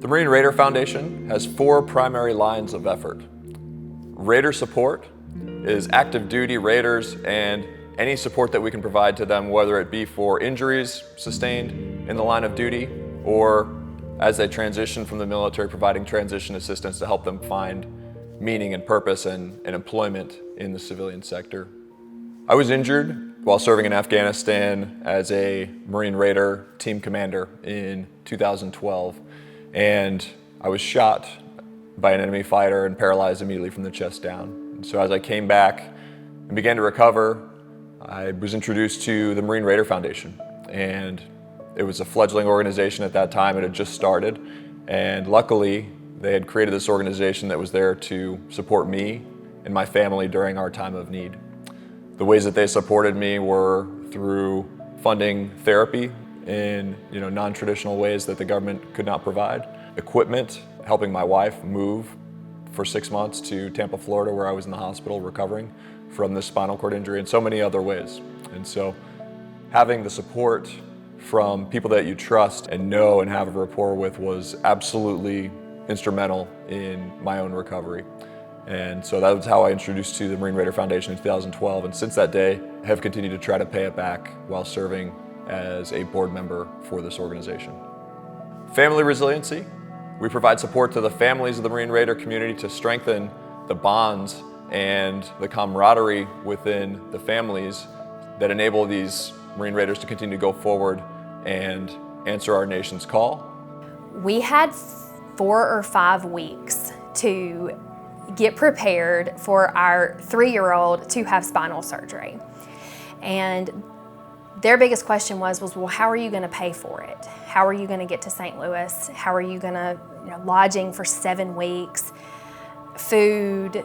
The Marine Raider Foundation has 4 primary lines of effort. Raider support is active duty Raiders and any support that we can provide to them, whether it be for injuries sustained in the line of duty or as they transition from the military, providing transition assistance to help them find meaning and purpose and employment in the civilian sector. I was injured while serving in Afghanistan as a Marine Raider team commander in 2012, and I was shot by an enemy fighter and paralyzed immediately from the chest down. And so as I came back and began to recover, I was introduced to the Marine Raider Foundation, and it was a fledgling organization at that time. It had just started, and luckily they had created this organization that was there to support me and my family during our time of need. The ways that they supported me were through funding therapy in non-traditional ways that the government could not provide, equipment, helping my wife move for 6 months to Tampa, Florida, where I was in the hospital recovering from this spinal cord injury, and so many other ways. And so having the support from people that you trust and know and have a rapport with was absolutely instrumental in my own recovery. And so that was how I introduced to the Marine Raider Foundation in 2012, and since that day have continued to try to pay it back while serving as a board member for this organization. Family resiliency. We provide support to the families of the Marine Raider community to strengthen the bonds and the camaraderie within the families that enable these Marine Raiders to continue to go forward and answer our nation's call. We had 4 or 5 weeks to get prepared for our 3-year-old to have spinal surgery. And their biggest question was, well, how are you going to pay for it? How are you going to get to St. Louis? How are you going to, lodging for 7 weeks, food,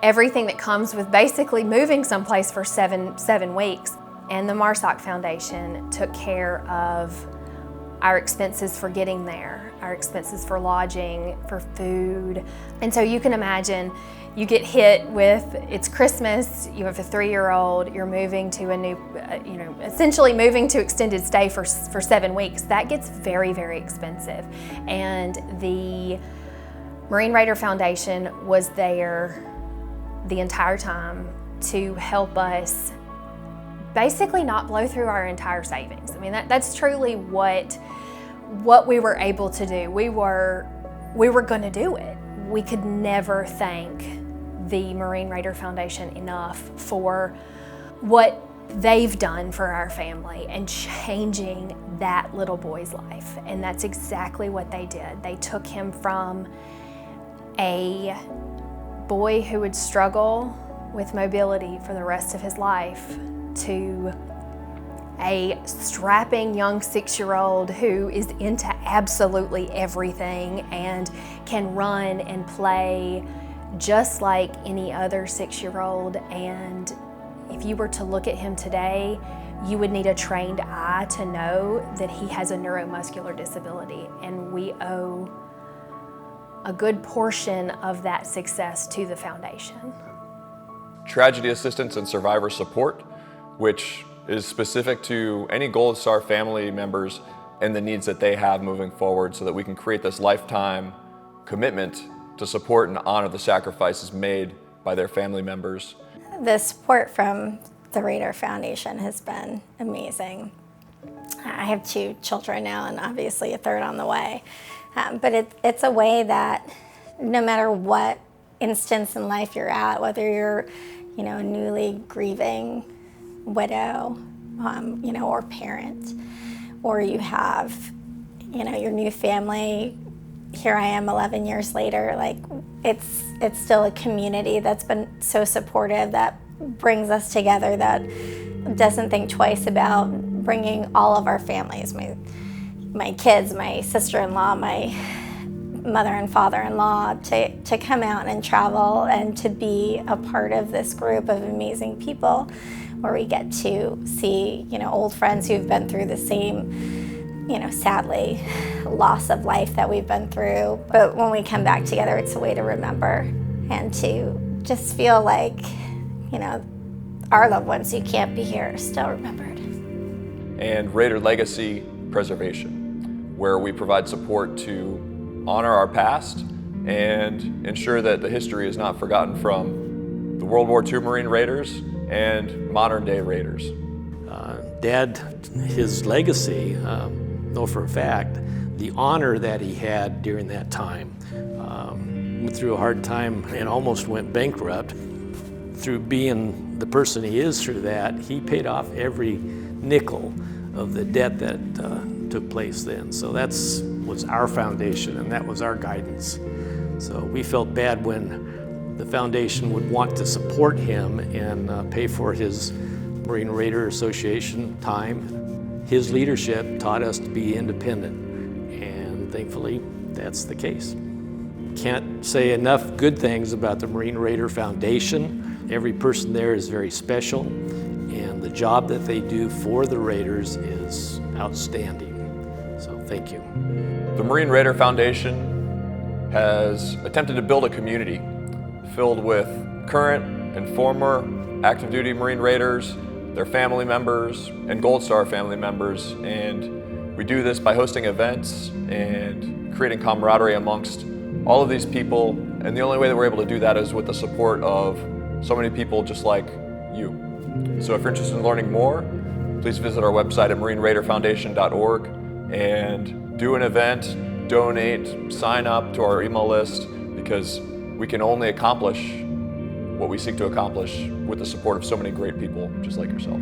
everything that comes with basically moving someplace for seven weeks. And the MARSOC Foundation took care of our expenses for getting there, our expenses for lodging, for food. And so you can imagine, you get hit with, it's Christmas, you have a 3-year-old, you're moving to a new, essentially moving to extended stay for 7 weeks. That gets very, very expensive. And the Marine Raider Foundation was there the entire time to help us basically not blow through our entire savings. I mean, that's truly what we were able to do. We were going to do it. We could never thank the Marine Raider Foundation enough for what they've done for our family and changing that little boy's life. And that's exactly what they did. They took him from a boy who would struggle with mobility for the rest of his life to a strapping young 6-year-old who is into absolutely everything and can run and play just like any other 6-year-old. And if you were to look at him today, you would need a trained eye to know that he has a neuromuscular disability, and we owe a good portion of that success to the foundation. Tragedy assistance and survivor support, which is specific to any Gold Star family members and the needs that they have moving forward, so that we can create this lifetime commitment to support and honor the sacrifices made by their family members. The support from the Raider Foundation has been amazing. I have 2 children now, and obviously a 3rd on the way. But it's a way that no matter what instance in life you're at, whether you're, a newly grieving widow, or parent, or you have, your new family, here I am 11 years later, it's still a community that's been so supportive, that brings us together, that doesn't think twice about bringing all of our families, my kids, my sister-in-law, my mother and father-in-law, to come out and travel and to be a part of this group of amazing people, where we get to see, old friends who've been through the same, sadly, loss of life that we've been through. But when we come back together, it's a way to remember and to just feel like, our loved ones who can't be here are still remembered. And Raider legacy preservation, where we provide support to honor our past and ensure that the history is not forgotten from the World War II Marine Raiders and modern day Raiders. Dad, his legacy, know for a fact, the honor that he had during that time. Went through a hard time and almost went bankrupt. Through being the person he is through that, he paid off every nickel of the debt that took place then. So was our foundation, and that was our guidance. So we felt bad when the foundation would want to support him and pay for his Marine Raider Association time. His leadership taught us to be independent, and thankfully that's the case. Can't say enough good things about the Marine Raider Foundation. Every person there is very special, and the job that they do for the Raiders is outstanding. So thank you. The Marine Raider Foundation has attempted to build a community filled with current and former active duty Marine Raiders, their family members, and Gold Star family members. And we do this by hosting events and creating camaraderie amongst all of these people. And the only way that we're able to do that is with the support of so many people just like you. So if you're interested in learning more, please visit our website at MarineRaiderFoundation.org and do an event, donate, sign up to our email list, because we can only accomplish what we seek to accomplish with the support of so many great people just like yourself.